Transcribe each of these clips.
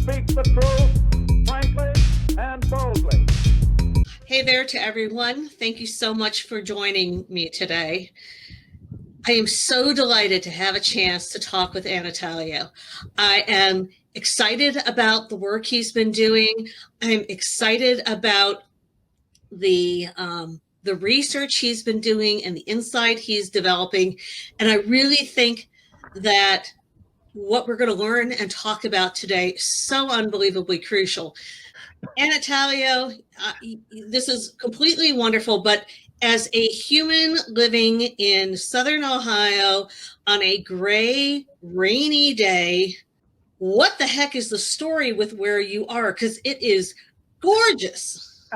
speak the truth frankly and boldly. Hey there to everyone. Thank you so much for joining me today. I am so delighted to have a chance to talk with Anatalio. I am excited about the work he's been doing. I'm excited about the research he's been doing and the insight he's developing. And I really think that what we're going to learn and talk about today is so unbelievably crucial. Anatalio, this is completely wonderful, but as a human living in Southern Ohio on a gray, rainy day, what the heck is the story with where you are? Because it is gorgeous.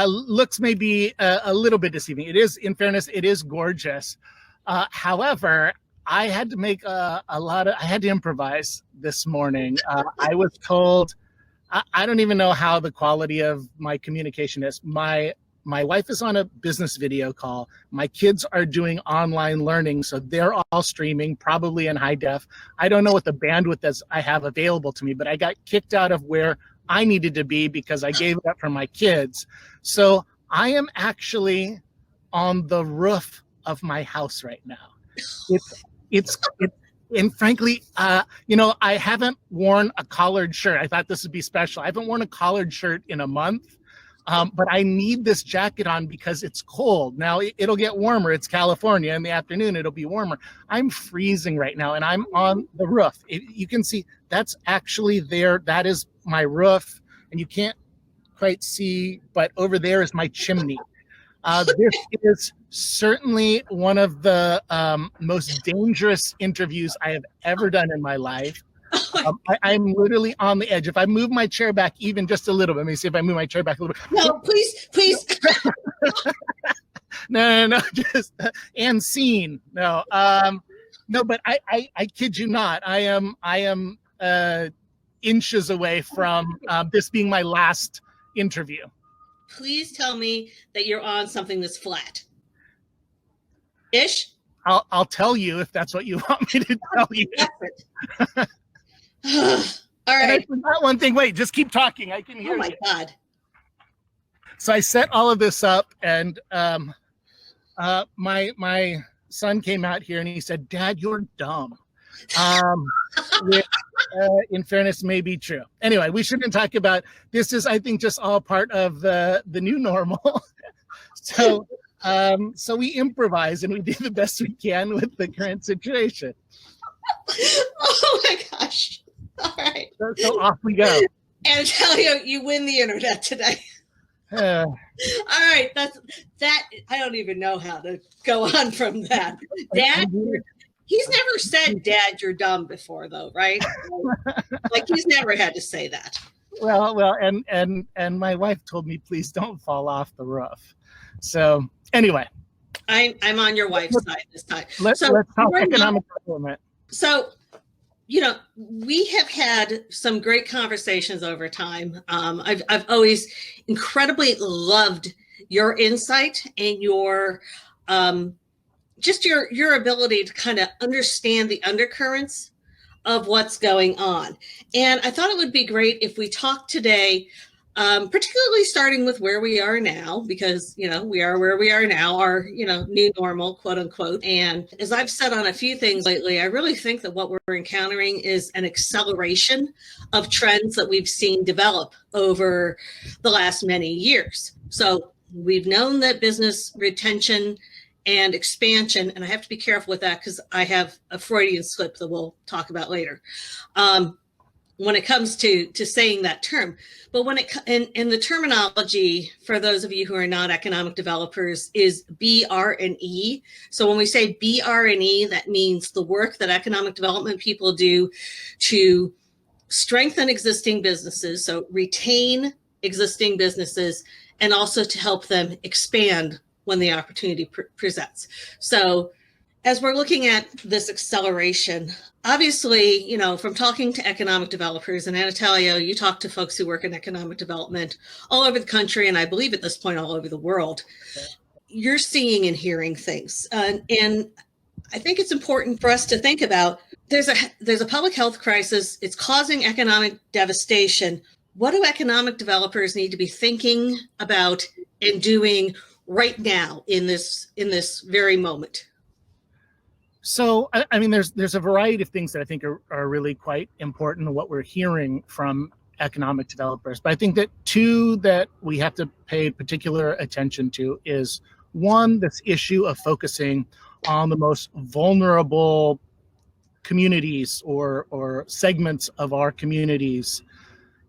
Looks may be a little bit deceiving. It is, in fairness, it is gorgeous. However, I had to make I had to improvise this morning. I was told, I don't even know how the quality of my communication is. My wife is on a business video call. My kids are doing online learning, so they're all streaming, probably in high def. I don't know what the bandwidth is I have available to me, but I got kicked out of where I needed to be because I gave it up for my kids. So I am actually on the roof of my house right now. It's and frankly, I haven't worn a collared shirt. I thought this would be special. I haven't worn a collared shirt in a month, but I need this jacket on because it's cold. Now it'll get warmer. It's California. In the afternoon, it'll be warmer. I'm freezing right now, and I'm on the roof. You can see that's actually there. That is my roof, and you can't quite see, but over there is my chimney. This is certainly one of the most dangerous interviews I have ever done in my life. I'm literally on the edge. If I move my chair back even just a little bit, let me see if I move my chair back a little bit. No, please. No, just and scene. No, but I kid you not. I am inches away from this being my last interview. Please tell me that you're on something that's flat. Ish? I'll tell you if that's what you want me to tell you. All right. And I forgot one thing. Wait, just keep talking. I can hear you. Oh my God. So I set all of this up, and my son came out here and he said, "Dad, you're dumb." Which, in fairness, may be true. Anyway, we shouldn't talk about this. Is, I think, just all part of the new normal. So we improvise and we do the best we can with the current situation. Oh my gosh. All right. So off we go. Anatalio, you win the internet today. All right. That. I don't even know how to go on from that. Dad, he's never said, "Dad, you're dumb" before, though, right? Like he's never had to say that. Well, and my wife told me, please don't fall off the roof. So anyway, I'm on your wife's side this time. Let's talk economic development. So, we have had some great conversations over time. I've always incredibly loved your insight and your just your ability to kind of understand the undercurrents of what's going on. And I thought it would be great if we talked today, particularly starting with where we are now, because, we are where we are now, our, new normal, quote unquote. And as I've said on a few things lately, I really think that what we're encountering is an acceleration of trends that we've seen develop over the last many years. So we've known that business retention and expansion, and I have to be careful with that because I have a Freudian slip that we'll talk about later when it comes to saying that term. But when in the terminology, for those of you who are not economic developers, is BR&E. So when we say BR&E, that means the work that economic development people do to strengthen existing businesses, so retain existing businesses, and also to help them expand when the opportunity presents. So as we're looking at this acceleration, obviously, from talking to economic developers, and Anatalio, you talk to folks who work in economic development all over the country, and I believe at this point all over the world, you're seeing and hearing things. And I think it's important for us to think about there's a public health crisis. It's causing economic devastation. What do economic developers need to be thinking about and doing right now in this very moment? So, I mean, there's a variety of things that I think are really quite important in what we're hearing from economic developers. But I think that two that we have to pay particular attention to is, one, this issue of focusing on the most vulnerable communities or segments of our communities.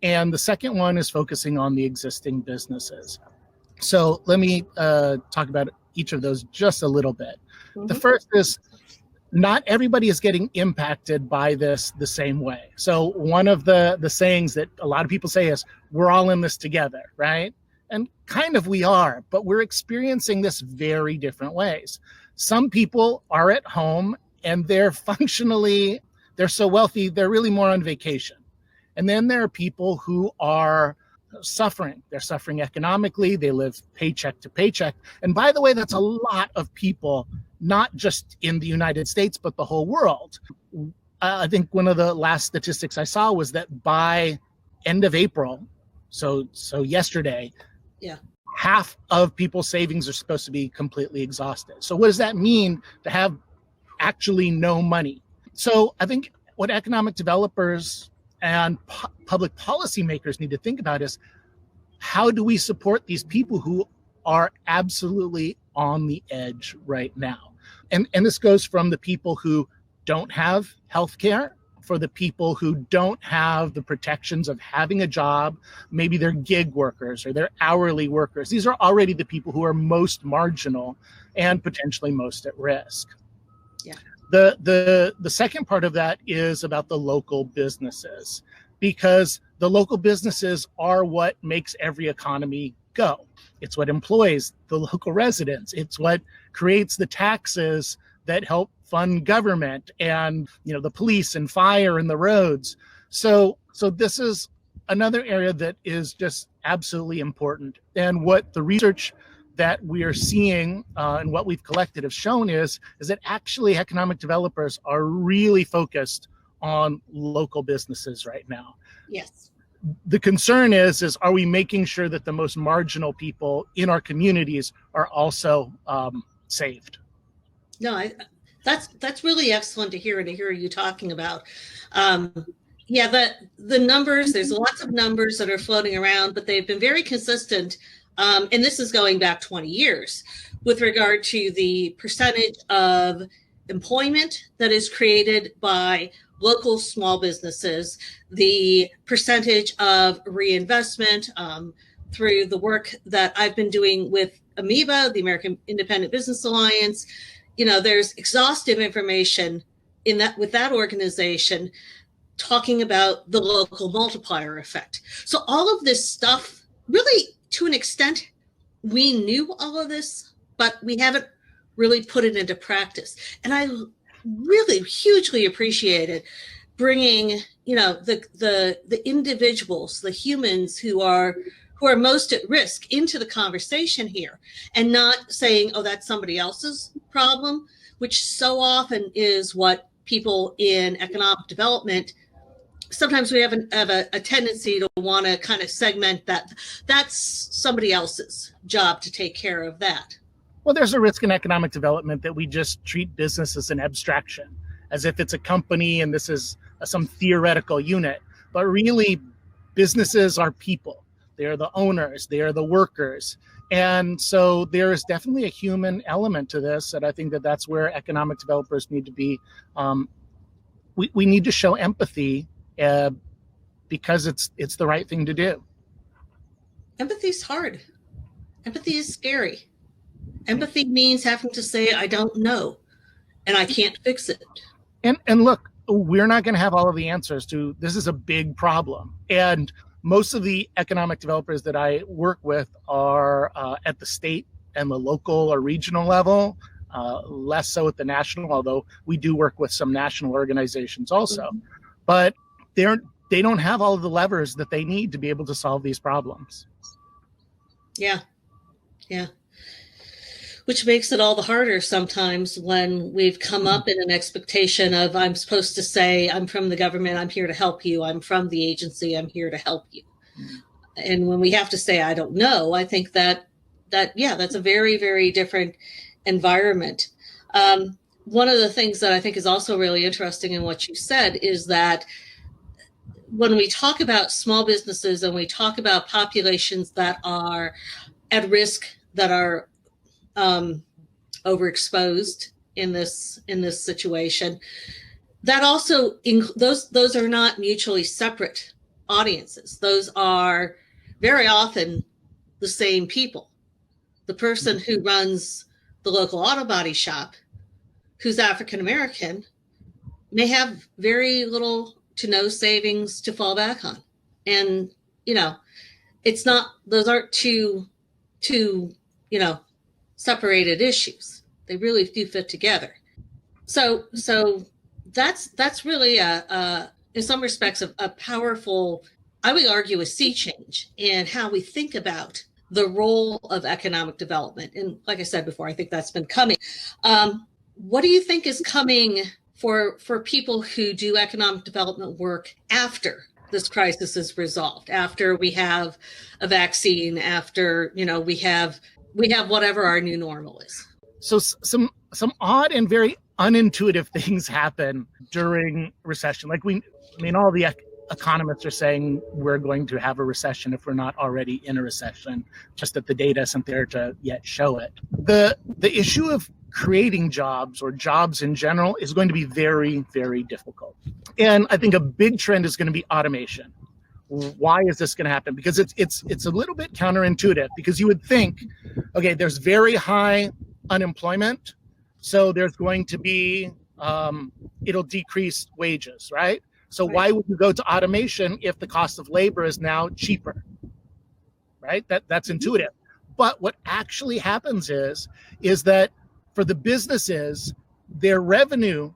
And the second one is focusing on the existing businesses. So let me talk about each of those just a little bit. Mm-hmm. The first is, not everybody is getting impacted by this the same way. So one of the sayings that a lot of people say is, we're all in this together, right? And kind of we are, but we're experiencing this very different ways. Some people are at home and they're so wealthy, they're really more on vacation. And then there are people who are suffering. They're suffering economically. They live paycheck to paycheck. And by the way, that's a lot of people, not just in the United States, but the whole world. I think one of the last statistics I saw was that by end of April, so yesterday, half of people's savings are supposed to be completely exhausted. So what does that mean to have actually no money? So I think what economic developers and public policymakers need to think about is, how do we support these people who are absolutely on the edge right now? And this goes from the people who don't have health care, for the people who don't have the protections of having a job. Maybe they're gig workers or they're hourly workers. These are already the people who are most marginal and potentially most at risk. Yeah. The second part of that is about the local businesses, because the local businesses are what makes every economy go. It's what employs the local residents. It's what creates the taxes that help fund government and, the police and fire and the roads. So this is another area that is just absolutely important. And what the research that we are seeing and what we've collected have shown is that actually economic developers are really focused on local businesses right now. Yes. The concern is are we making sure that the most marginal people in our communities are also saved? No, that's really excellent to hear and to hear you talking about. The numbers, there's lots of numbers that are floating around, but they've been very consistent. And this is going back 20 years with regard to the percentage of employment that is created by local small businesses, the percentage of reinvestment through the work that I've been doing with Amoeba, the American Independent Business Alliance. There's exhaustive information with that organization talking about the local multiplier effect. So all of this stuff, really, to an extent, we knew all of this, but we haven't really put it into practice. And I really hugely appreciated bringing, the individuals, the humans who are most at risk into the conversation here, and not saying, oh, that's somebody else's problem, which so often is what people in economic development, sometimes we have a tendency to want to kind of segment that's somebody else's job to take care of that. Well, there's a risk in economic development that we just treat business as an abstraction, as if it's a company and this is some theoretical unit. But really, businesses are people. They are the owners. They are the workers. And so there is definitely a human element to this. And I think that's where economic developers need to be. We need to show empathy because it's the right thing to do. Empathy is hard. Empathy is scary. Empathy means having to say, I don't know, and I can't fix it. And look, we're not going to have all of the answers to this. Is a big problem. And most of the economic developers that I work with are at the state and the local or regional level, less so at the national, although we do work with some national organizations also. Mm-hmm. But they don't have all of the levers that they need to be able to solve these problems. Yeah. which makes it all the harder sometimes when we've come up in an expectation of, I'm supposed to say, I'm from the government, I'm here to help you. I'm from the agency, I'm here to help you. And when we have to say, I don't know, I think that's a very, very different environment. One of the things that I think is also really interesting in what you said is that when we talk about small businesses and we talk about populations that are at risk, that are overexposed in this situation, that also those are not mutually separate audiences. Those are very often the same people. The person who runs the local auto body shop, who's African American, may have very little to no savings to fall back on. And, it's not, those aren't two separated issues. They really do fit together. So that's really in some respects a powerful, I would argue, a sea change in how we think about the role of economic development. And like I said before, I think that's been coming. What do you think is coming for people who do economic development work after this crisis is resolved, after we have a vaccine, after we have whatever our new normal is? So some odd and very unintuitive things happen during recession. Like all the economists are saying we're going to have a recession if we're not already in a recession, just that the data isn't there to yet show it. The issue of creating jobs or jobs in general is going to be very, very difficult. And I think a big trend is going to be automation. Why is this going to happen? Because it's a little bit counterintuitive, because you would think, okay, there's very high unemployment, so there's going to be, it'll decrease wages, right? So why would you go to automation if the cost of labor is now cheaper, right? That's intuitive. But what actually happens is that for the businesses, their revenue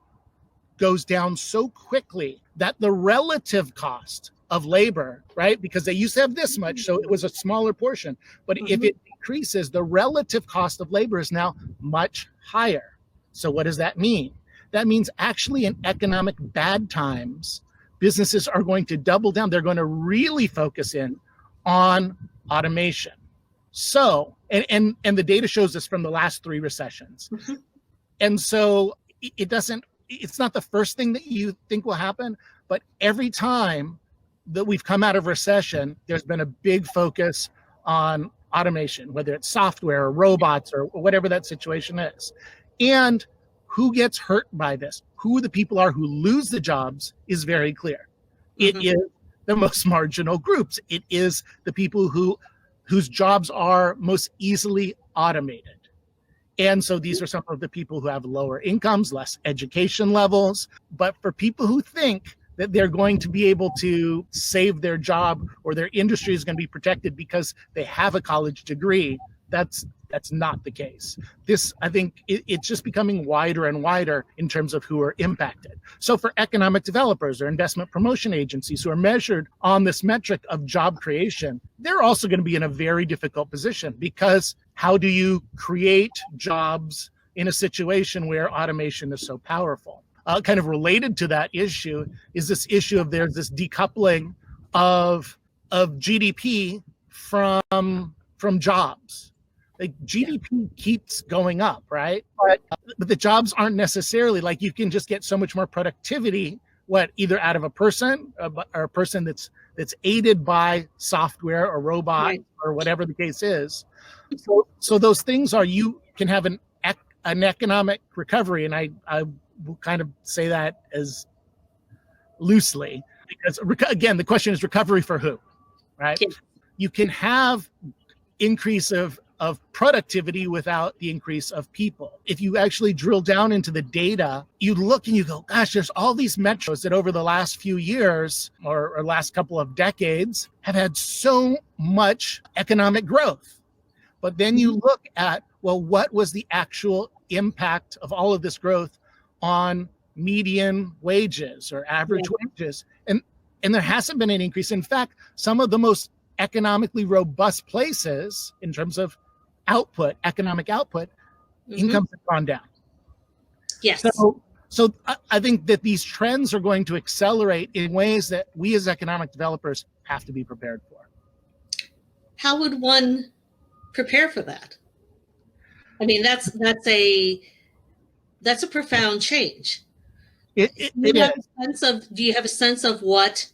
goes down so quickly that the relative cost of labor, right? Because they used to have this much, so it was a smaller portion. But if it decreases, the relative cost of labor is now much higher. So what does that mean? That means actually in economic bad times, businesses are going to double down. They're going to really focus in on automation. So, and the data shows this from the last 3 recessions. And so it's not the first thing that you think will happen, but every time that we've come out of recession, there's been a big focus on automation, whether it's software or robots or whatever that situation is. And who gets hurt by this, who the people are who lose the jobs is very clear. It is the most marginal groups. It is the people whose jobs are most easily automated. And so these are some of the people who have lower incomes, less education levels. But for people who think that they're going to be able to save their job or their industry is going to be protected because they have a college degree, that's not the case. This, I think, it's just becoming wider and wider in terms of who are impacted. So for economic developers or investment promotion agencies who are measured on this metric of job creation, they're also going to be in a very difficult position, because how do you create jobs in a situation where automation is so powerful? Kind of related to that issue is this issue of there's this decoupling of GDP from jobs. Like GDP keeps going up, right? But the jobs aren't necessarily, like, you can just get so much more productivity, either out of a person or a person that's aided by software or robot or whatever the case is. So those things are, you can have an economic recovery, and I will kind of say that as loosely, because again, the question is recovery for who, right? Yeah. You can have increase of productivity without the increase of people. If you actually drill down into the data, you look and you go, gosh, there's all these metros that over the last few years or last couple of decades have had so much economic growth. But then you look at, well, what was the actual impact of all of this growth on median wages or average wages? And there hasn't been an increase. In fact, some of the most economically robust places in terms of output, economic output, incomes have gone down. Yes. So I think that these trends are going to accelerate in ways that we as economic developers have to be prepared for. How would one prepare for that? I mean, that's a profound change. It is. Do you have a sense of what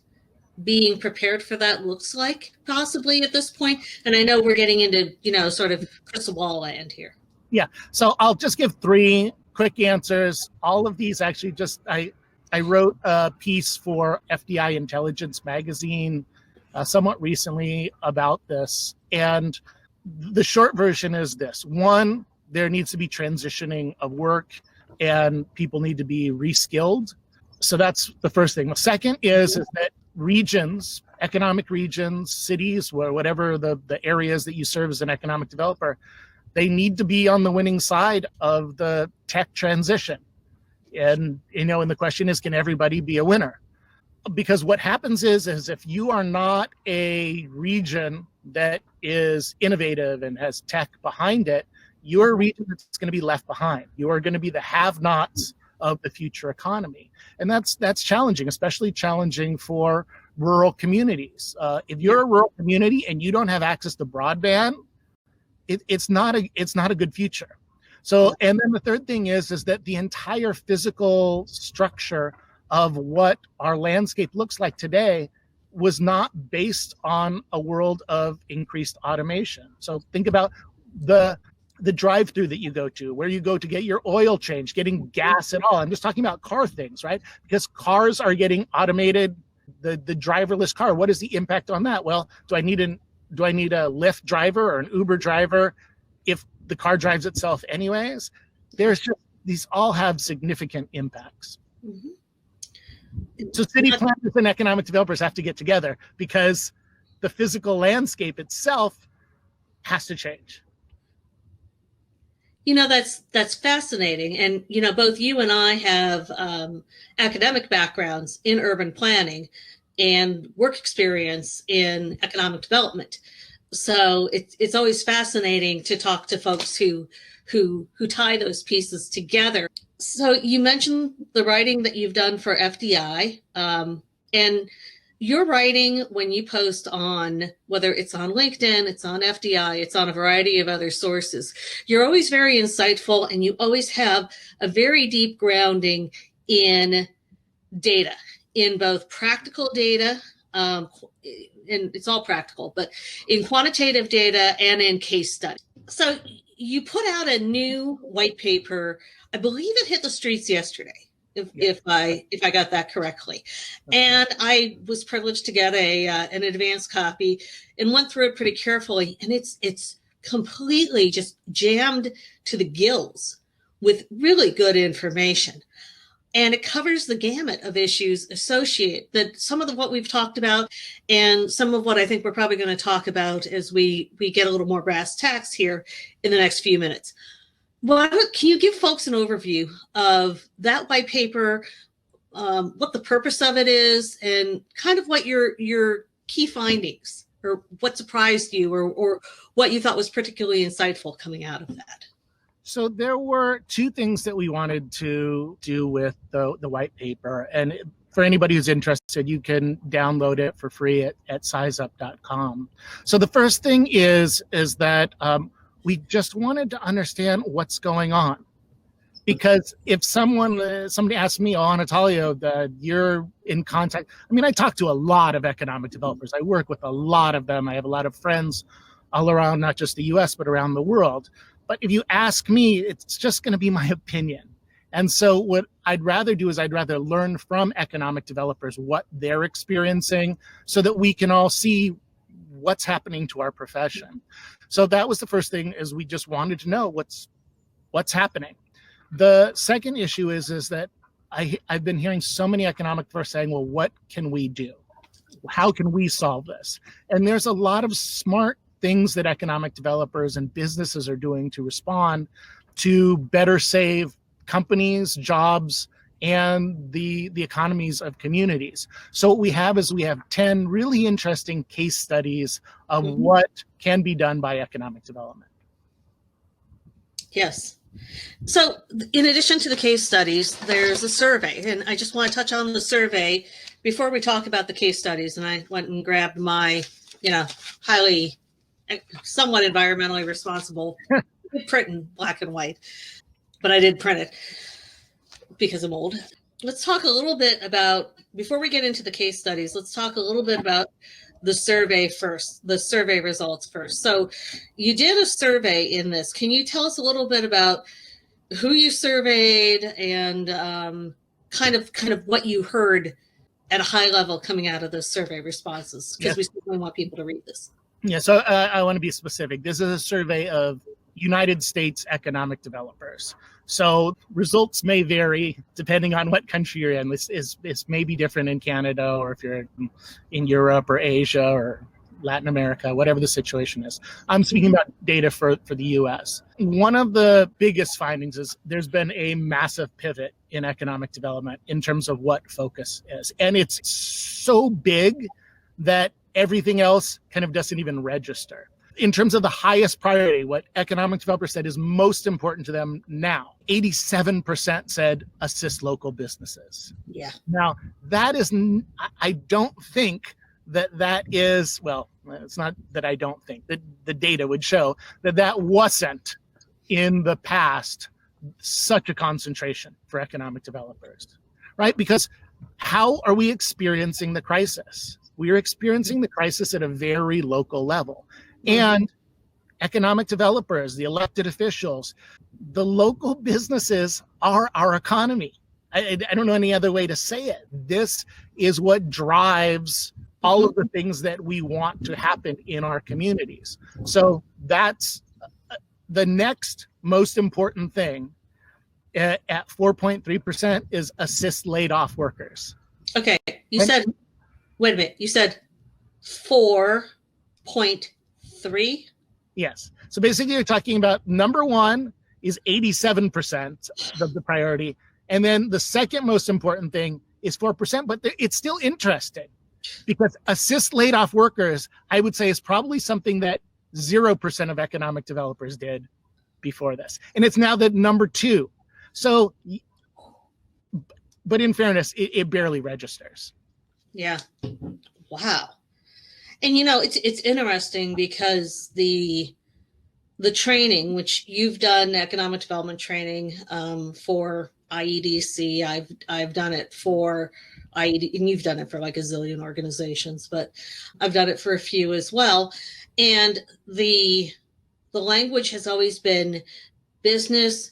being prepared for that looks like possibly at this point? And I know we're getting into, sort of crystal ball land here. Yeah. So I'll just give 3 quick answers. All of these actually I wrote a piece for FDI Intelligence magazine somewhat recently about this. And the short version is this. 1, there needs to be transitioning of work and people need to be reskilled. So that's the first thing. The second is that regions, economic regions, cities, whatever the areas that you serve as an economic developer, they need to be on the winning side of the tech transition. And, and the question is, can everybody be a winner? Because what happens is if you are not a region that is innovative and has tech behind it, you're a region that's going to be left behind. You are going to be the have-nots of the future economy. And that's challenging, especially challenging for rural communities. If you're a rural community and you don't have access to broadband, it's not a good future. So, and then the third thing is that the entire physical structure of what our landscape looks like today was not based on a world of increased automation. So think about the drive-through that you go to, where you go to get your oil change, getting gas and all. I'm just talking about car things, right? Because cars are getting automated. The driverless car, what is the impact on that? Well, do I need a Lyft driver or an Uber driver if the car drives itself anyways? These all have significant impacts. Mm-hmm. So city planners and economic developers have to get together because the physical landscape itself has to change. That's fascinating. And, both you and I have academic backgrounds in urban planning and work experience in economic development. So it's always fascinating to talk to folks who tie those pieces together. So you mentioned the writing that you've done for FDI, and your writing, when you post on, whether it's on LinkedIn, it's on FDI, it's on a variety of other sources, you're always very insightful and you always have a very deep grounding in data, in both practical data, and it's all practical, but in quantitative data and in case study. So you put out a new white paper. I believe it hit the streets yesterday, if I got that correctly. And I was privileged to get an advanced copy and went through it pretty carefully. And it's completely just jammed to the gills with really good information. And it covers the gamut of issues associated that some of what we've talked about and some of what I think we're probably going to talk about as we get a little more brass tacks here in the next few minutes. Well, can you give folks an overview of that white paper, what the purpose of it is, and kind of what your key findings or what surprised you or what you thought was particularly insightful coming out of that? So there were 2 things that we wanted to do with the white paper. And for anybody who's interested, you can download it for free at SizeUp.com. So the first thing is that we just wanted to understand what's going on. Because if somebody asked me, Anatalio, that you're in contact, I talk to a lot of economic developers. I work with a lot of them. I have a lot of friends all around, not just the US, but around the world. But if you ask me, it's just going to be my opinion. And so what I'd rather do is I'd rather learn from economic developers what they're experiencing so that we can all see what's happening to our profession. So that was the first thing, is we just wanted to know what's happening. The second issue is that I've been hearing so many economic developers saying, well, what can we do? How can we solve this? And there's a lot of smart things that economic developers and businesses are doing to respond to better save companies, jobs, and the economies of communities. So what we have is 10 really interesting case studies of what can be done by economic development. Yes. So in addition to the case studies, there's a survey, and I just want to touch on the survey before we talk about the case studies. And I went and grabbed my, highly, somewhat environmentally responsible print in black and white, but I did print it because I'm old. Let's talk a little bit about, before we get into the case studies, let's talk a little bit about the survey first, the survey results first. So you did a survey in this. Can you tell us a little bit about who you surveyed and kind of what you heard at a high level coming out of those survey responses? Because we certainly want people to read this. Yeah, so I want to be specific. This is a survey of United States economic developers. So results may vary depending on what country you're in. This may be different in Canada, or if you're in Europe or Asia or Latin America, whatever the situation is. I'm speaking about data for the US. One of the biggest findings is there's been a massive pivot in economic development in terms of what focus is. And it's so big that everything else kind of doesn't even register. In terms of the highest priority, what economic developers said is most important to them now, 87% said assist local businesses. Yeah. Now, that is, I don't think that is, well, it's not that I don't think, that the data would show that wasn't in the past such a concentration for economic developers, right? Because how are we experiencing the crisis? We are experiencing the crisis at a very local level. And economic developers, the elected officials, the local businesses are our economy. I don't know any other way to say it. This is what drives all of the things that we want to happen in our communities. So that's the next most important thing at 4.3% is assist laid off workers. Okay. You said, wait a minute, you said 4.3? Yes. So basically you're talking about number one is 87% of the priority. And then the second most important thing is 4%, but it's still interesting because assist laid off workers, I would say, is probably something that 0% of economic developers did before this. And it's now the number two. So, but in fairness, it barely registers. Yeah. Wow. And it's interesting because the training, which you've done economic development training for IEDC, I've done it for IED, and you've done it for like a zillion organizations, but I've done it for a few as well. And the language has always been business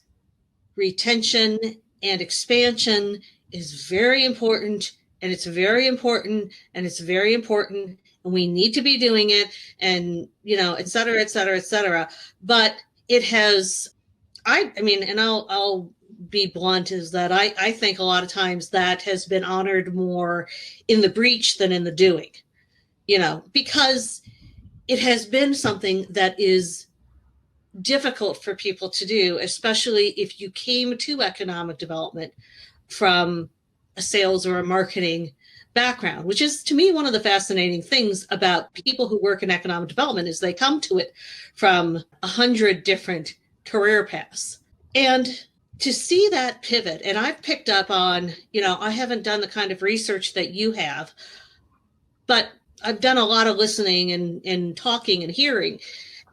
retention and expansion is very important, and it's very important, and it's very important. And we need to be doing it, and, et cetera, et cetera, et cetera. But it has, I mean, and I'll be blunt, is that I think a lot of times that has been honored more in the breach than in the doing, because it has been something that is difficult for people to do, especially if you came to economic development from a sales or a marketing background, which is to me one of the fascinating things about people who work in economic development is they come to it from 100 different career paths. And to see that pivot, and I've picked up on, I haven't done the kind of research that you have, but I've done a lot of listening and talking and hearing,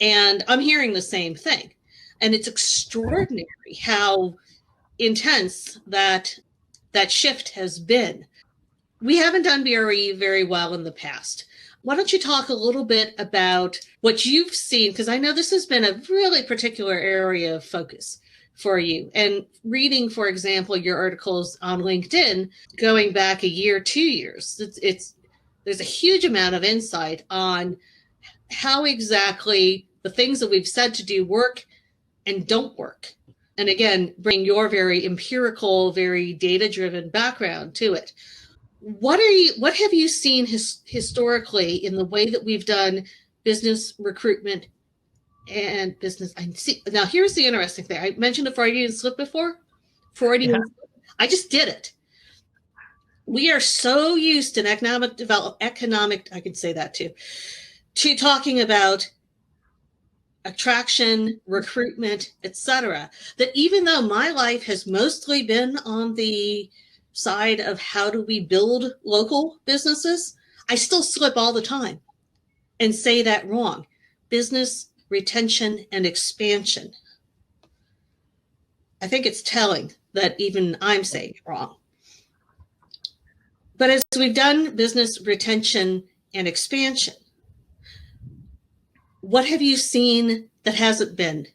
and I'm hearing the same thing. And it's extraordinary how intense that shift has been. We haven't done BR&E very well in the past. Why don't you talk a little bit about what you've seen? Because I know this has been a really particular area of focus for you. And reading, for example, your articles on LinkedIn, going back a year, 2 years, there's a huge amount of insight on how exactly the things that we've said to do work and don't work. And again, bring your very empirical, very data-driven background to it. What have you seen historically in the way that we've done business recruitment and business? Now, here's the interesting thing. I mentioned a Freudian slip before. Freudian slip. I just did it. We are so used in economic, I can say that too, to talking about attraction, recruitment, etc., that even though my life has mostly been on the side of how do we build local businesses, I still slip all the time and say that wrong. Business retention and expansion. I think it's telling that even I'm saying it wrong. But as we've done business retention and expansion, what have you seen that hasn't been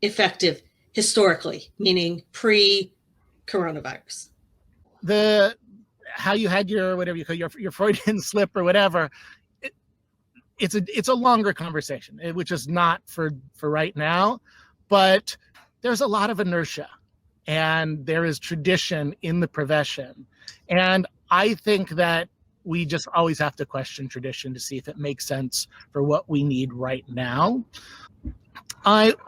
effective historically, meaning pre-coronavirus? How you had your whatever you call your Freudian slip or whatever. It's a longer conversation, which is not for right now, but there's a lot of inertia and there is tradition in the profession. And I think that we just always have to question tradition to see if it makes sense for what we need right now.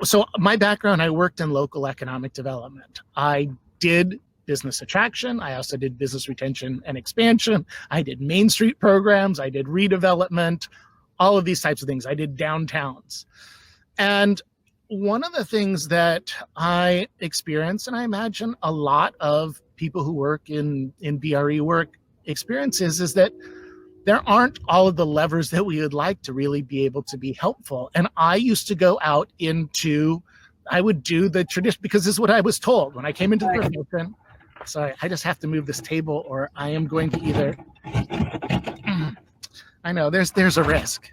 So my background, I worked in local economic development. I did business attraction. I also did business retention and expansion. I did Main Street programs. I did redevelopment, all of these types of things. I did downtowns. And one of the things that I experience, and I imagine a lot of people who work in BR&E work experiences, is that there aren't all of the levers that we would like to really be able to be helpful. And I used to go out I would do the tradition, because this is what I was told when I came into the profession. Sorry, I just have to move this table or I am going to either, I know there's a risk.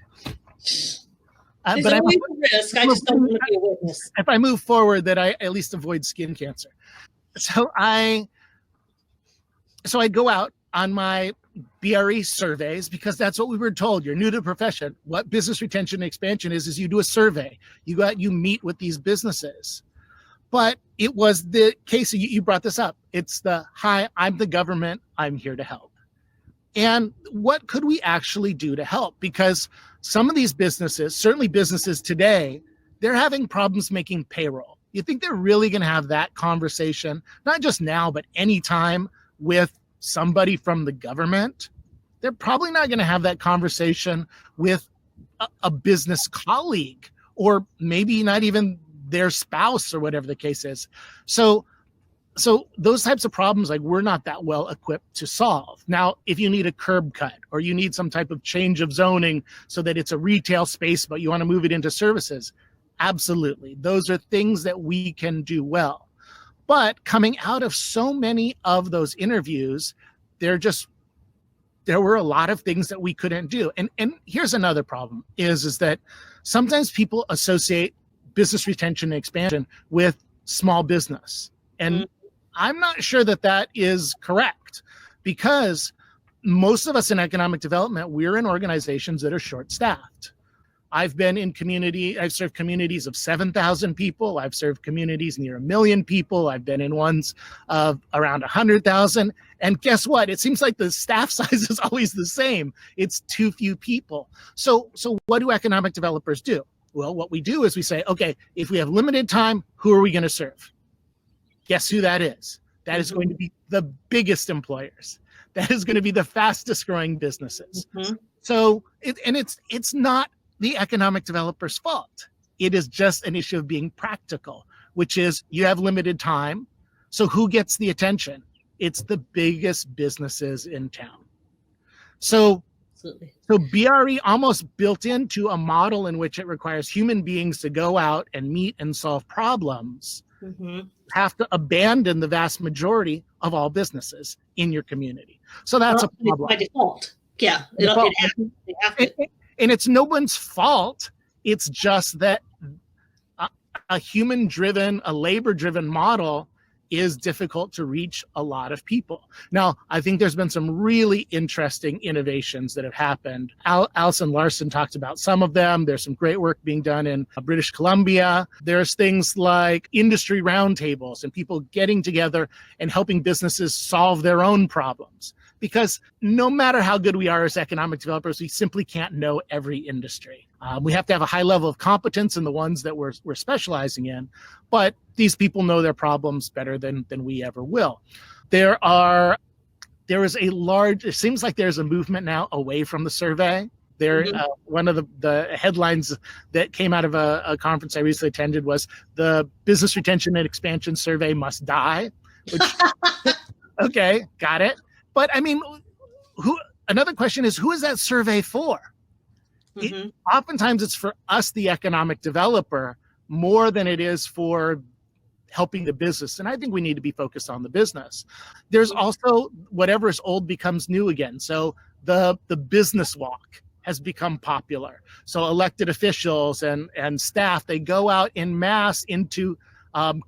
There's but always a risk. I just don't want to be a witness. If I move forward, that I at least avoid skin cancer. So I'd go out on my BR&E surveys, because that's what we were told. You're new to the profession. What business retention and expansion is you do a survey. You meet with these businesses. But it was the case, you brought this up. It's hi, I'm the government. I'm here to help. And what could we actually do to help? Because some of these businesses, certainly businesses today, they're having problems making payroll. You think they're really going to have that conversation, not just now, but anytime with somebody from the government? They're probably not going to have that conversation with a business colleague, or maybe not even their spouse or whatever the case is. So those types of problems, like, we're not that well equipped to solve. Now, if you need a curb cut or you need some type of change of zoning so that it's a retail space, but you want to move it into services, absolutely. Those are things that we can do well. But coming out of so many of those interviews, there were a lot of things that we couldn't do. And here's another problem is that sometimes people associate business retention and expansion with small business. And I'm not sure that is correct, because most of us in economic development, we're in organizations that are short-staffed. I've served communities of 7,000 people. I've served communities near 1 million people. I've been in ones of around 100,000. And guess what? It seems like the staff size is always the same. It's too few people. So what do economic developers do? Well, what we do is we say, okay, if we have limited time, who are we going to serve? Guess who that is? That is going to be the biggest employers. That is going to be the fastest growing businesses. Mm-hmm. So it's not the economic developer's fault. It is just an issue of being practical, which is you have limited time. So who gets the attention? It's the biggest businesses in town. So BR&E almost built into a model in which it requires human beings to go out and meet and solve problems, have to abandon the vast majority of all businesses in your community. So that's a problem. By default. Yeah. And it's no one's fault. It's just that a human-driven, a labor-driven model is difficult to reach a lot of people. Now, I think there's been some really interesting innovations that have happened. Alison Larson talked about some of them. There's some great work being done in British Columbia. There's things like industry roundtables and people getting together and helping businesses solve their own problems. Because no matter how good we are as economic developers, we simply can't know every industry. We have to have a high level of competence in the ones that we're specializing in, but these people know their problems better than we ever will. It seems like there's a movement now away from the survey. There, Mhm. one of the headlines that came out of a conference I recently attended was the Business Retention and Expansion survey must die, which, okay, got it. But I mean, another question is, who is that survey for? Mhm. Oftentimes it's for us, the economic developer, more than it is for helping the business. And I think we need to be focused on the business. There's also whatever is old becomes new again. So the business walk has become popular. So elected officials and staff, they go out in mass into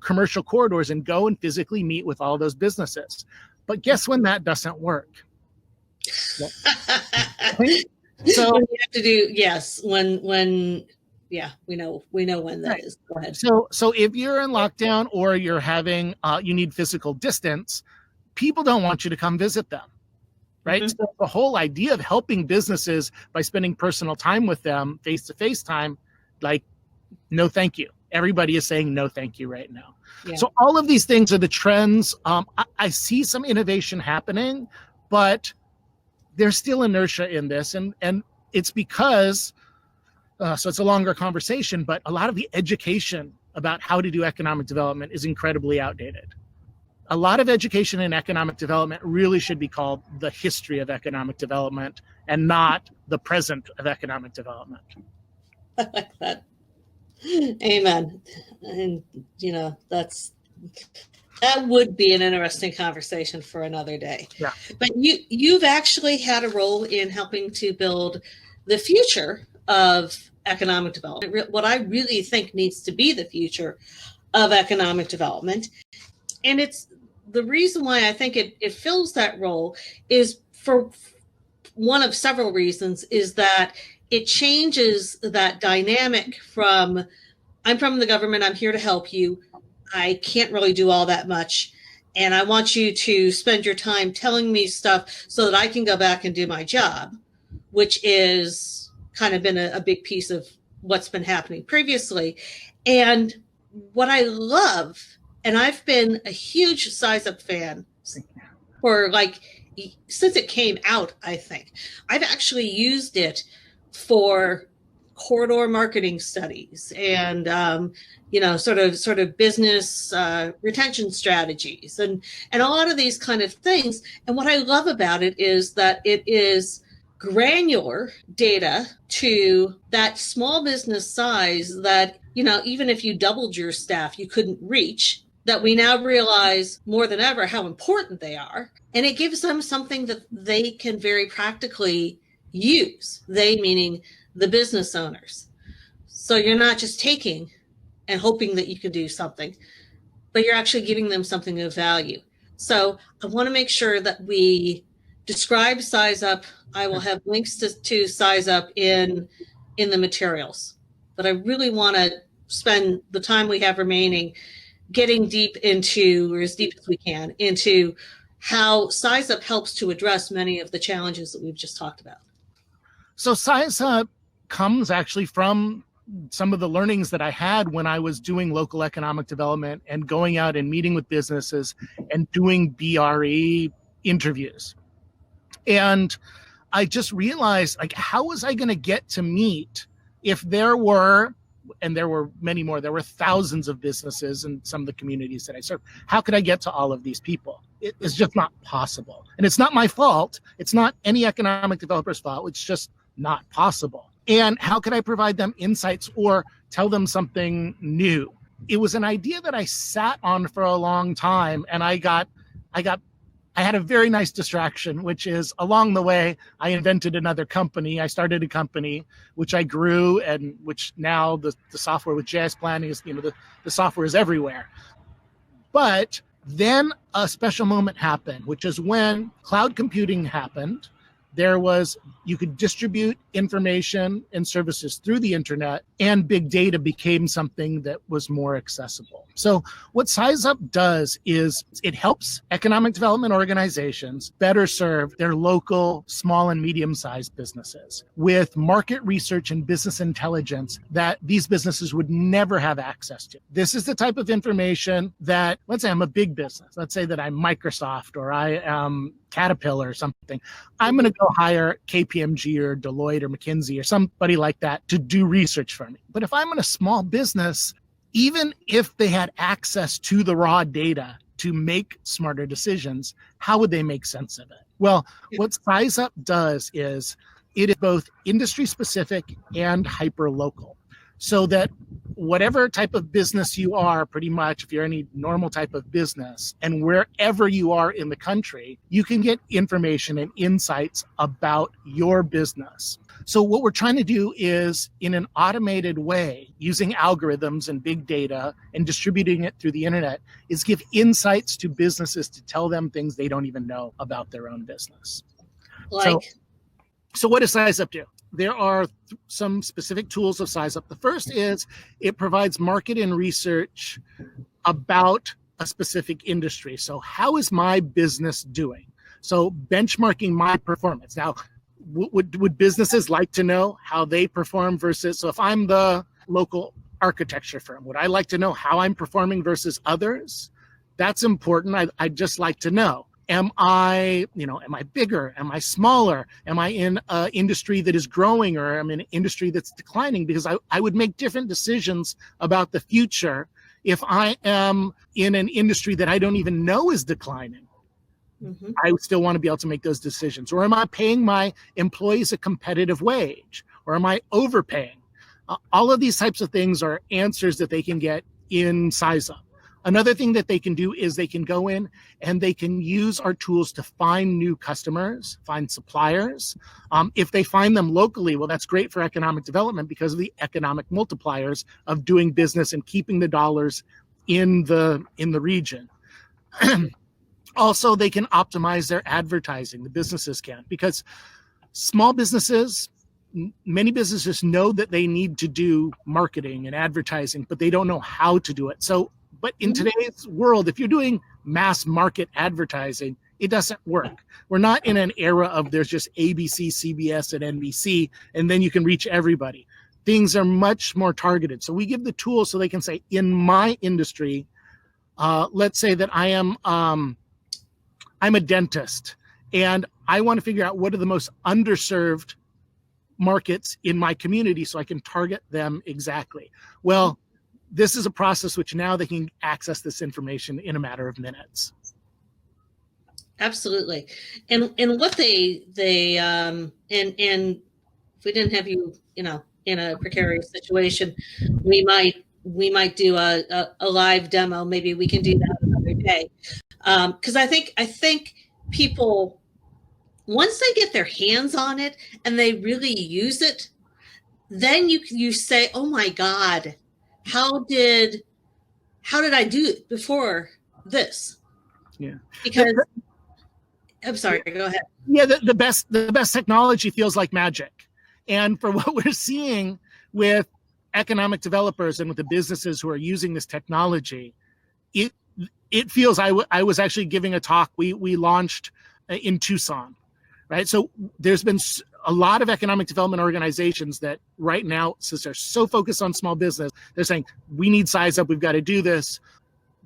commercial corridors and go and physically meet with all those businesses. But guess when that doesn't work? So When you have to do, yes, when yeah, we know when that is. Go ahead. So if you're in lockdown or you're having you need physical distance, people don't want you to come visit them, right? Mhm. So the whole idea of helping businesses by spending personal time with them, face-to-face time, like, no thank you. Everybody is saying no thank you right now. Yeah. So all of these things are the trends. I see some innovation happening, but there's still inertia in this, and it's because so it's a longer conversation, but a lot of the education about how to do economic development is incredibly outdated. A lot of education in economic development really should be called the history of economic development and not the present of economic development. I like that. Amen. And that would be an interesting conversation for another day. Yeah. But you've actually had a role in helping to build the future of economic development, what I really think needs to be the future of economic development. And it's the reason why I think it fills that role is for one of several reasons, is that it changes that dynamic from, I'm from the government, I'm here to help you, I can't really do all that much, and I want you to spend your time telling me stuff so that I can go back and do my job, which is kind of been a big piece of what's been happening previously. And what I love, and I've been a huge SizeUp fan for since it came out, I think. I've actually used it for corridor marketing studies and sort of business retention strategies and a lot of these kind of things. And what I love about it is that it is granular data to that small business size that, even if you doubled your staff, you couldn't reach, that we now realize more than ever how important they are. And it gives them something that they can very practically use, they meaning the business owners. So you're not just taking and hoping that you can do something, but you're actually giving them something of value. So I want to make sure that we describe SizeUp. I will have links to SizeUp in the materials, but I really want to spend the time we have remaining getting deep into, or as deep as we can, into how SizeUp helps to address many of the challenges that we've just talked about. So SizeUp comes actually from some of the learnings that I had when I was doing local economic development and going out and meeting with businesses and doing BR&E interviews. And I just realized, how was I going to get to meet if there were, and there were many more, there were thousands of businesses in some of the communities that I serve. How could I get to all of these people? It is just not possible. And it's not my fault. It's not any economic developer's fault. It's just not possible. And how could I provide them insights or tell them something new? It was an idea that I sat on for a long time, and I had a very nice distraction, which is along the way, I invented another company. I started a company, which I grew, and which now the software with JS planning is, the software is everywhere. But then a special moment happened, which is when cloud computing happened. You could distribute information and services through the internet, and big data became something that was more accessible. So what SizeUp does is it helps economic development organizations better serve their local small and medium-sized businesses with market research and business intelligence that these businesses would never have access to. This is the type of information that, let's say I'm a big business. Let's say that I'm Microsoft or I am Caterpillar or something. I'm going to go hire KPMG or Deloitte or McKinsey or somebody like that to do research for me. But if I'm in a small business, even if they had access to the raw data to make smarter decisions, how would they make sense of it? Well, what SizeUp does is it is both industry specific and hyper local, so that whatever type of business you are, pretty much, if you're any normal type of business, and wherever you are in the country, you can get information and insights about your business. So what we're trying to do is, in an automated way, using algorithms and big data and distributing it through the internet, is give insights to businesses to tell them things they don't even know about their own business. So what does SizeUp do? There are some specific tools of SizeUp. The first is it provides market and research about a specific industry. So how is my business doing? So benchmarking my performance. Now, would businesses like to know how they perform versus, so if I'm the local architecture firm, would I like to know how I'm performing versus others? That's important. I'd just like to know. Am I bigger? Am I smaller? Am I in an industry that is growing, or am I in an industry that's declining? Because I would make different decisions about the future if I am in an industry that I don't even know is declining. Mm-hmm. I still want to be able to make those decisions. Or am I paying my employees a competitive wage? Or am I overpaying? All of these types of things are answers that they can get in SizeUp. Another thing that they can do is they can go in and they can use our tools to find new customers, find suppliers. If they find them locally, well, that's great for economic development because of the economic multipliers of doing business and keeping the dollars in the region. Also, they can optimize their advertising, the businesses can, because small businesses, many businesses know that they need to do marketing and advertising, but they don't know how to do it. But in today's world, if you're doing mass market advertising, it doesn't work. We're not in an era of there's just ABC, CBS, and NBC, and then you can reach everybody. Things are much more targeted. So we give the tools so they can say, in my industry, let's say that I'm a dentist, and I want to figure out what are the most underserved markets in my community so I can target them exactly. Well, this is a process which now they can access this information in a matter of minutes. Absolutely. And what they and if we didn't have you, in a precarious situation, we might do a live demo. Maybe we can do that another day. Because I think people, once they get their hands on it and they really use it, then you say, oh my God, how did I do it before this? Yeah. Because I'm sorry, go ahead. Yeah, the best technology feels like magic. And for what we're seeing with economic developers and with the businesses who are using this technology, it feels, I was actually giving a talk we launched in Tucson, right? So there's been a lot of economic development organizations that right now, since they're so focused on small business, they're saying, we need SizeUp, we've got to do this.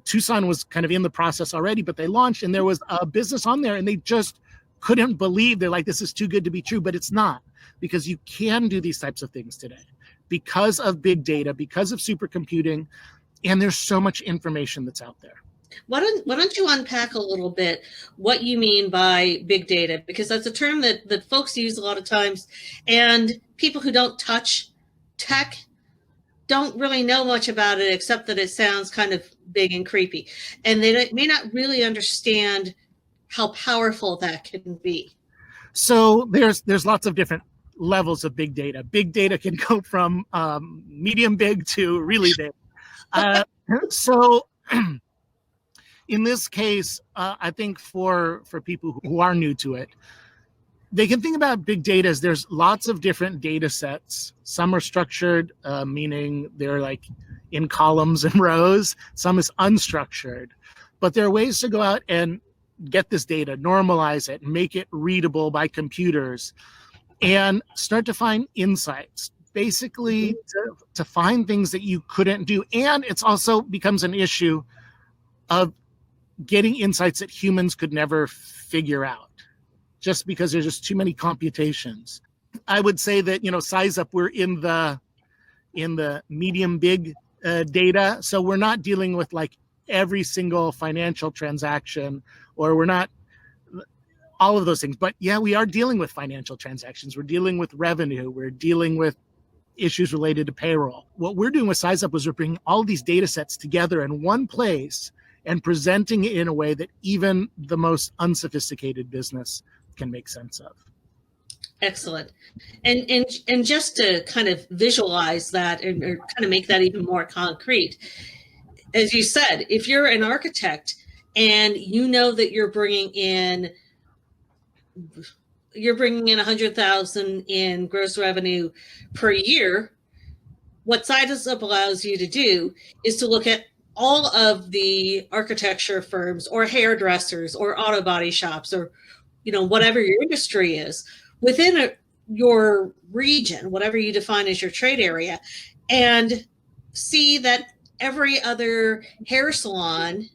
Tucson was kind of in the process already, but they launched and there was a business on there and they just couldn't believe, they're like, this is too good to be true, but it's not, because you can do these types of things today because of big data, because of supercomputing, and there's so much information that's out there. Why don't you unpack a little bit what you mean by big data? Because that's a term that folks use a lot of times, and people who don't touch tech don't really know much about it, except that it sounds kind of big and creepy. And they may not really understand how powerful that can be. So there's lots of different levels of big data. Big data can go from medium big to really big. In this case, I think for people who are new to it, they can think about big data as there's lots of different data sets. Some are structured, meaning they're like in columns and rows. Some is unstructured. But there are ways to go out and get this data, normalize it, make it readable by computers, and start to find insights. Basically, to find things that you couldn't do. And it's also becomes an issue of getting insights that humans could never figure out, just because there's just too many computations. I would say that, SizeUp, we're in the medium big data. So we're not dealing with like every single financial transaction, or we're not all of those things. But yeah, we are dealing with financial transactions. We're dealing with revenue. We're dealing with issues related to payroll. What we're doing with SizeUp was we're bringing all these data sets together in one place and presenting it in a way that even the most unsophisticated business can make sense of. Excellent. And just to kind of visualize that or kind of make that even more concrete, as you said, if you're an architect and you know that you're bringing in 100,000 in gross revenue per year, what SizeUp allows you to do is to look at all of the architecture firms or hairdressers or auto body shops or, whatever your industry is within your region, whatever you define as your trade area, and see that every other hair salon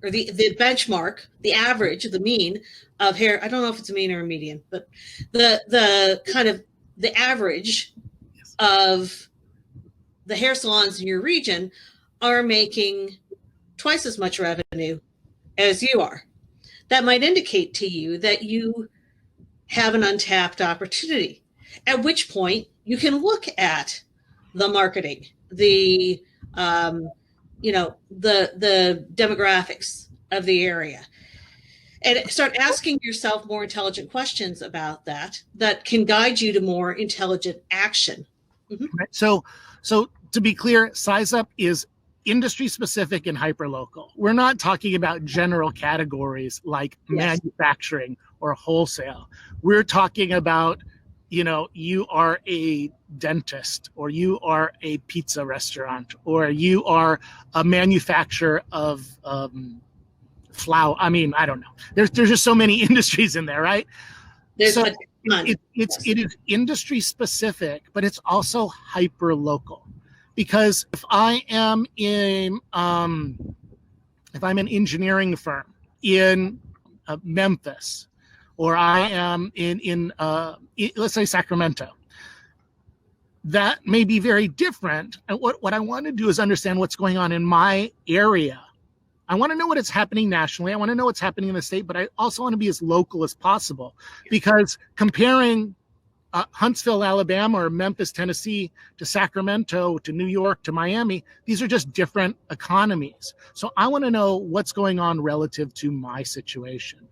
or the benchmark, the average, the mean of hair, I don't know if it's a mean or a median, but the kind of the average of the hair salons in your region are making twice as much revenue as you are. That might indicate to you that you have an untapped opportunity, at which point you can look at the marketing, the demographics of the area, and start asking yourself more intelligent questions about that can guide you to more intelligent action. Mm-hmm. Right. So to be clear, SizeUp is industry specific and hyperlocal. We're not talking about general categories like manufacturing or wholesale. We're talking about, you are a dentist, or you are a pizza restaurant, or you are a manufacturer of flour. I mean, I don't know. There's just so many industries in there, right? It is industry specific, but it's also hyper local. Because if I'm an engineering firm in Memphis, or I am in let's say Sacramento, that may be very different. And what I want to do is understand what's going on in my area. I want to know what is happening nationally. I want to know what's happening in the state, but I also want to be as local as possible, because comparing Huntsville, Alabama, or Memphis, Tennessee, to Sacramento, to New York, to Miami, these are just different economies. So I want to know what's going on relative to my situation.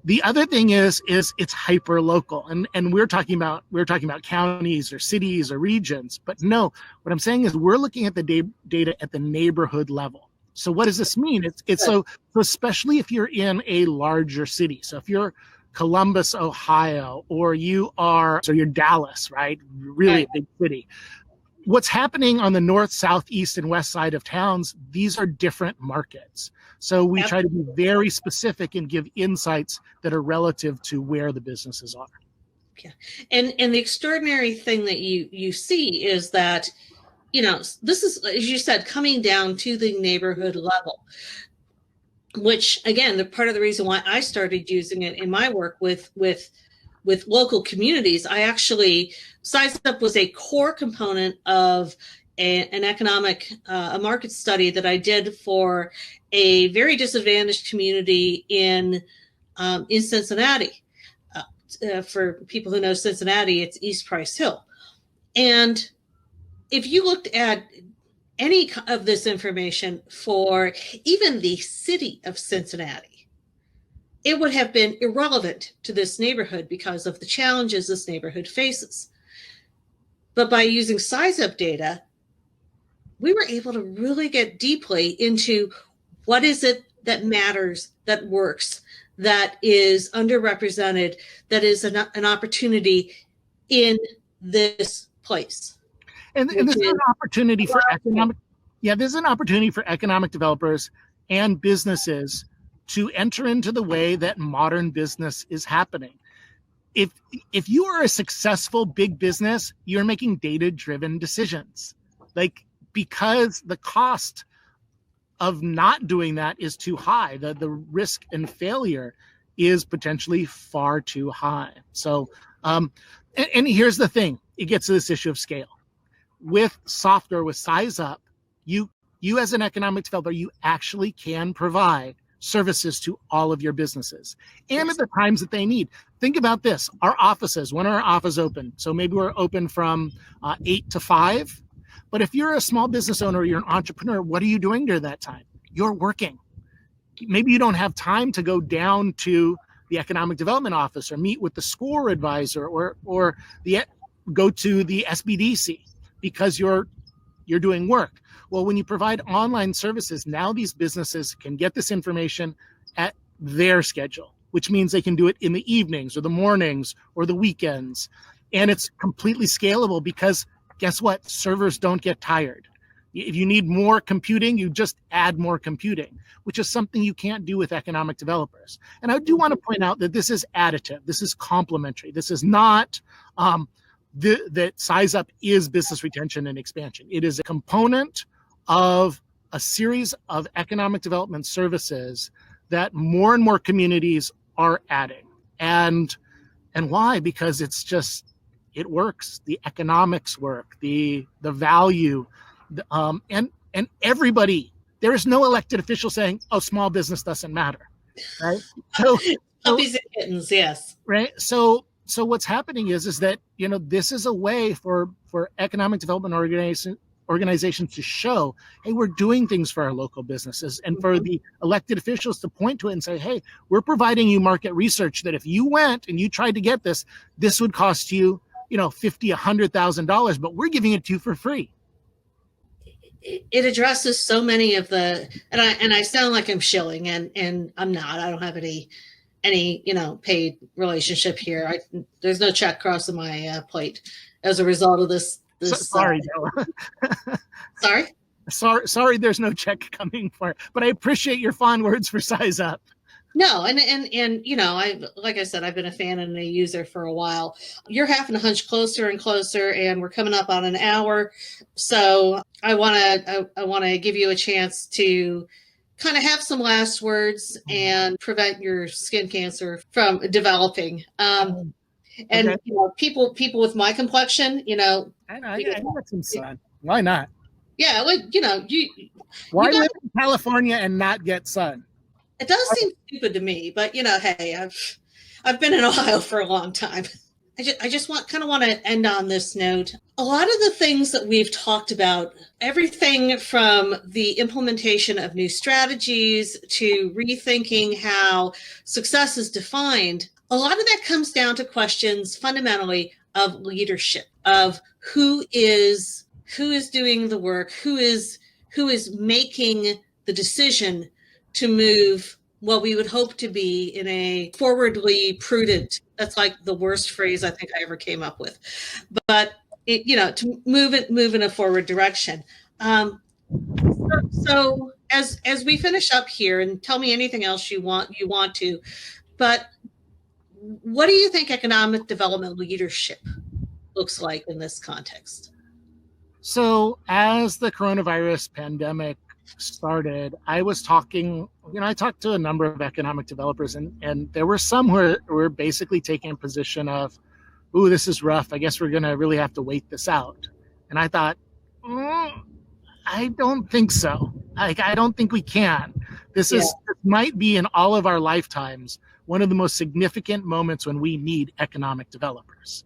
The other thing is it's hyper local, and we're talking about counties or cities or regions, but no, what I'm saying is we're looking at the data at the neighborhood level. So what does this mean? It's so especially if you're in a larger city. So if you're Columbus, Ohio, or you're Dallas, right? Really a big city. What's happening on the north, south, east, and west side of towns, these are different markets. So we try to be very specific and give insights that are relative to where the businesses are. Yeah. And the extraordinary thing that you see is that, this is, as you said, coming down to the neighborhood level, which again, the part of the reason why I started using it in my work with local communities, SizeUp was a core component of an economic, a market study that I did for a very disadvantaged community in Cincinnati. For people who know Cincinnati, it's East Price Hill. And if you looked at any of this information for even the city of Cincinnati, it would have been irrelevant to this neighborhood because of the challenges this neighborhood faces. But by using SizeUp data, we were able to really get deeply into what is it that matters, that works, that is underrepresented, that is an opportunity in this place. And this is an opportunity for there's an opportunity for economic developers and businesses to enter into the way that modern business is happening. If you are a successful big business, you're making data-driven decisions. Like, because the cost of not doing that is too high. The risk and failure is potentially far too high. So, and here's the thing, it gets to this issue of scale. With software, with SizeUp, you as an economic developer, you actually can provide services to all of your businesses and at the times that they need. Think about this, our offices, when are our offices open? So maybe we're open from 8 to 5. But if you're a small business owner, or you're an entrepreneur, what are you doing during that time? You're working. Maybe you don't have time to go down to the economic development office or meet with the score advisor or go to the SBDC because you're doing work. Well, when you provide online services, now these businesses can get this information at their schedule, which means they can do it in the evenings or the mornings or the weekends. And it's completely scalable because guess what? Servers don't get tired. If you need more computing, you just add more computing, which is something you can't do with economic developers. And I do want to point out that this is additive. This is complementary. This is not that SizeUp is business retention and expansion. It is a component of a series of economic development services that more and more communities are adding. And why? Because it works. The economics work, the value, and everybody. There is no elected official saying, "Oh, small business doesn't matter," right? So puppies and kittens, yes. Right. So what's happening is that this is a way for economic development organizations to show, hey, we're doing things for our local businesses, and for the elected officials to point to it and say, hey, we're providing you market research that if you went and you tried to get this would cost you $50,000, $100,000, but we're giving it to you for free. It addresses so many of the, and I sound like I'm shilling, and I'm not. I don't have any paid relationship here. There's no check crossing my plate as a result of this. Sorry, Della. Sorry. There's no check coming for it, but I appreciate your fond words for SizeUp. No, and like I said, I've been a fan and a user for a while. You're having to hunch closer and closer, and we're coming up on an hour. So I want to give you a chance to kind of have some last words and prevent your skin cancer from developing. And okay. People with my complexion, I got some sun. Why not? Yeah, Why live in California and not get sun? It does seem stupid to me, but hey, I've been in Ohio for a long time. I just want to end on this note. A lot of the things that we've talked about, everything from the implementation of new strategies to rethinking how success is defined, a lot of that comes down to questions fundamentally of leadership, of who is doing the work, who is making the decision to move what we would hope to be in a forwardly prudent, that's like the worst phrase I think I ever came up with, but to move in a forward direction. So as we finish up here, and tell me anything else you want to, but what do you think economic development leadership looks like in this context? So as the coronavirus pandemic started, I was talking, I talked to a number of economic developers, and there were some who were basically taking a position of, ooh, this is rough. I guess we're going to really have to wait this out. And I thought, I don't think so. I don't think we can. This might be in all of our lifetimes one of the most significant moments when we need economic developers.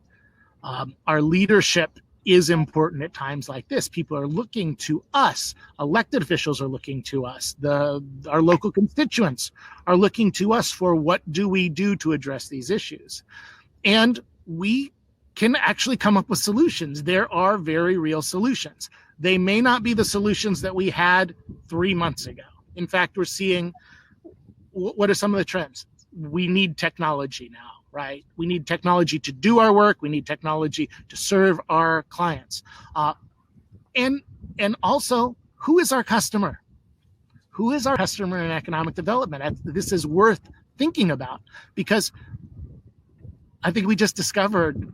Our leadership is important at times like this. People are looking to us. Elected officials are looking to us. Our local constituents are looking to us for what do we do to address these issues. And we can actually come up with solutions. There are very real solutions. They may not be the solutions that we had 3 months ago. In fact, we're seeing, what are some of the trends? we need technology now, right? We need technology to do our work. We need technology to serve our clients. And also, who is our customer? Who is our customer in economic development? This is worth thinking about, because I think we just discovered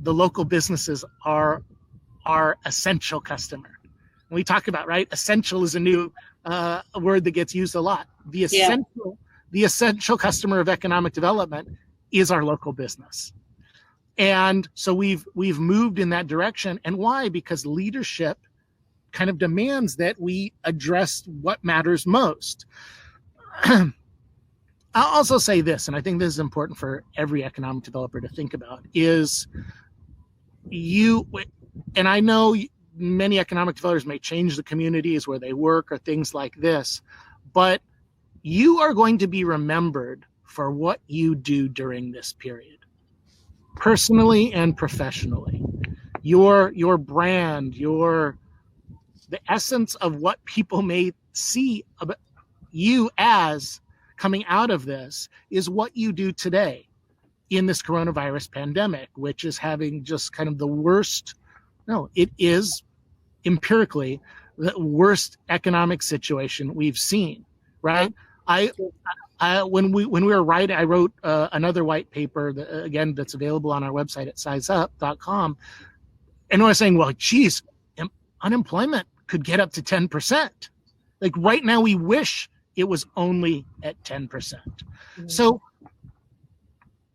the local businesses are our essential customer. When we talk about, right, essential is a new word that gets used a lot. The essential customer of economic development is our local business. And so we've moved in that direction. And why? Because leadership kind of demands that we address what matters most. I'll also say this, and I think this is important for every economic developer to think about, is and I know many economic developers may change the communities where they work or things like this, but you are going to be remembered for what you do during this period, personally and professionally. Your brand, the essence of what people may see about you as coming out of this is what you do today in this coronavirus pandemic, which is having just kind of it is empirically the worst economic situation we've seen, right? When we were writing, I wrote another white paper that's available on our website at SizeUp.com, and I was saying, well, geez, unemployment could get up to 10%. Like right now, we wish it was only at 10%. Mm-hmm. So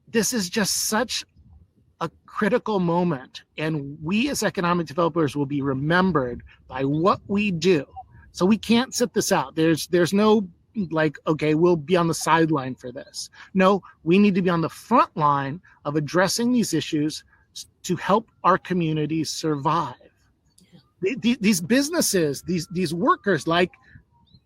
this is just such a critical moment, and we as economic developers will be remembered by what we do. So we can't sit this out. There's no like, okay, we'll be on the sideline for this. No, we need to be on the front line of addressing these issues to help our communities survive. These businesses, these workers, like,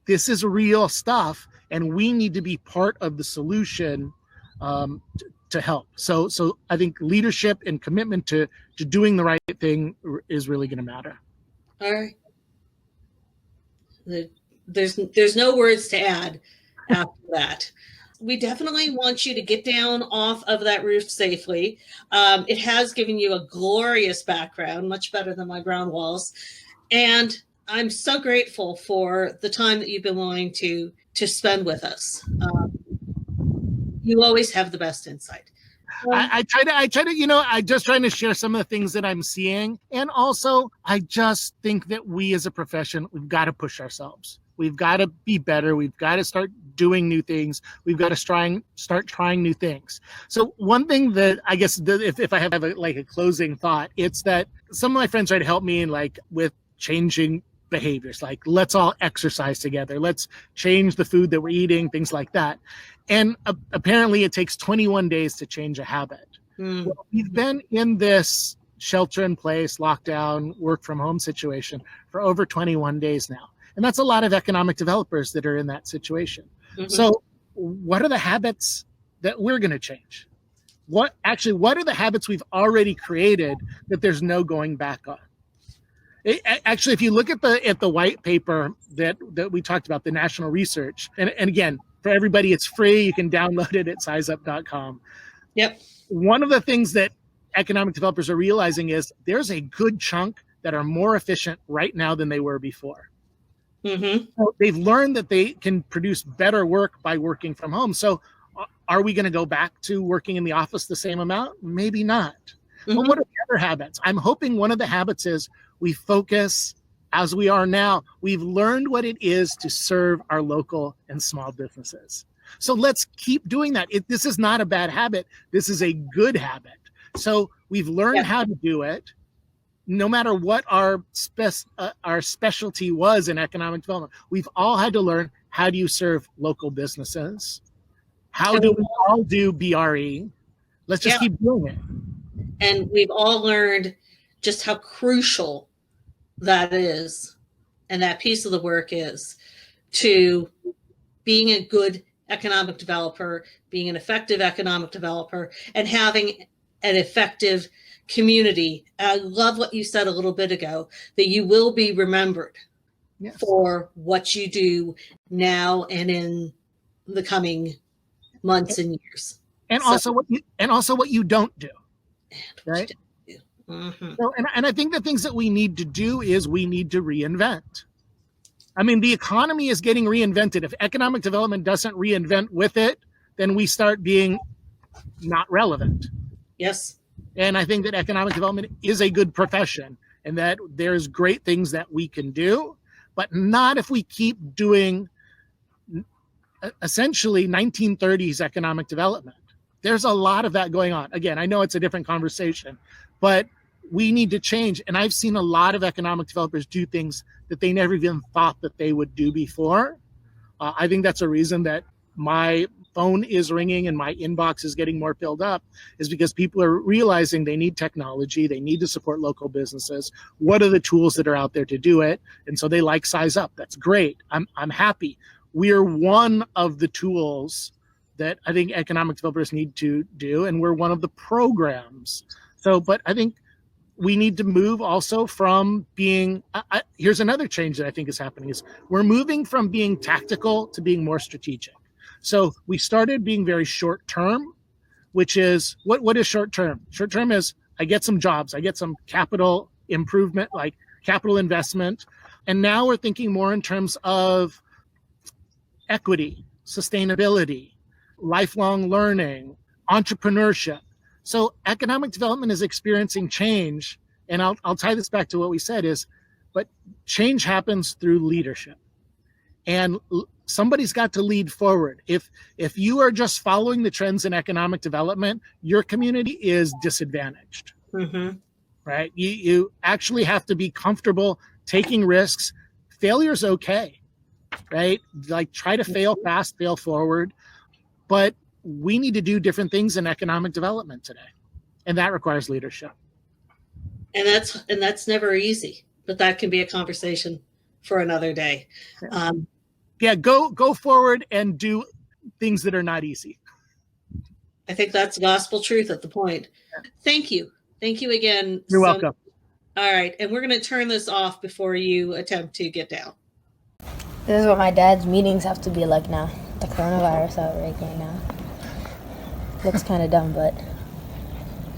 this is real stuff, and we need to be part of the solution to help. So I think leadership and commitment to doing the right thing is really going to matter. All right. There's no words to add after that. We definitely want you to get down off of that roof safely. It has given you a glorious background, much better than my ground walls. And I'm so grateful for the time that you've been willing to spend with us. You always have the best insight. I try to, I'm just trying to share some of the things that I'm seeing. And also, I just think that we as a profession, we've got to push ourselves. We've got to be better. We've got to start doing new things. We've got to start trying new things. So one thing that I guess if I have a closing thought, it's that some of my friends try to help me with changing behaviors, like let's all exercise together. Let's change the food that we're eating, things like that. And apparently it takes 21 days to change a habit. Well, we've been in this shelter in place, lockdown, work from home situation for over 21 days now. And that's a lot of economic developers that are in that situation. Mm-hmm. So what are the habits that we're going to change? What are the habits we've already created that there's no going back on? Actually, if you look at the white paper that we talked about, the national research, and again, for everybody, it's free. You can download it at SizeUp.com. Yep. One of the things that economic developers are realizing is there's a good chunk that are more efficient right now than they were before. Mm-hmm. So they've learned that they can produce better work by working from home. So are we going to go back to working in the office the same amount? Maybe not. Mm-hmm. But what are the other habits? I'm hoping one of the habits is we focus, as we are now, we've learned what it is to serve our local and small businesses. So let's keep doing that. This is not a bad habit. This is a good habit. So we've learned how to do it. No matter what our specialty was in economic development, we've all had to learn, how do you serve local businesses? How do we all do BR&E? Let's just keep doing it. And we've all learned just how crucial that is, and that piece of the work is, to being a good economic developer, being an effective economic developer, and having an effective community. I love what you said a little bit ago, that you will be remembered for what you do now and in the coming months and years. And also what you don't do, right? Mm-hmm. So, and I think the things that we need to do is we need to reinvent. I mean, the economy is getting reinvented. If economic development doesn't reinvent with it, then we start being not relevant. Yes. And I think that economic development is a good profession and that there's great things that we can do, but not if we keep doing essentially 1930s economic development. There's a lot of that going on. Again, I know it's a different conversation, but we need to change. And I've seen a lot of economic developers do things that they never even thought that they would do before. I think that's a reason that my phone is ringing and my inbox is getting more filled up, is because people are realizing they need technology, they need to support local businesses. What are the tools that are out there to do it? And so they like SizeUp. That's great. I'm happy. We're one of the tools that I think economic developers need to do, and we're one of the programs. So, but I think we need to move also from being, here's another change that I think is happening, is we're moving from being tactical to being more strategic. So we started being very short term, which is, what is short term? Short term is I get some jobs, I get some capital improvement, like capital investment. And now we're thinking more in terms of equity, sustainability, lifelong learning, entrepreneurship. So economic development is experiencing change. And I'll tie this back to what we said is, but change happens through leadership. And somebody's got to lead forward. If you are just following the trends in economic development, your community is disadvantaged, right? You actually have to be comfortable taking risks. Failure's okay, right? Like try to fail fast, fail forward. But we need to do different things in economic development today. And that requires leadership. And that's never easy, but that can be a conversation for another day. Go forward and do things that are not easy. I think that's gospel truth at the point. Thank you. Thank you again. You're welcome. All right. And we're going to turn this off before you attempt to get down. This is what my dad's meetings have to be like now. The coronavirus outbreak right now. Looks kind of dumb, but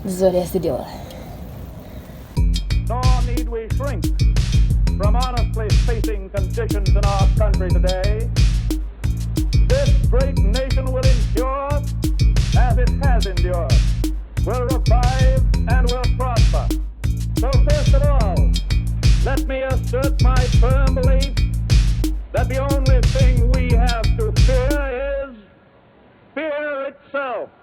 this is what he has to deal with. Nor need we shrink from honestly facing conditions in our country today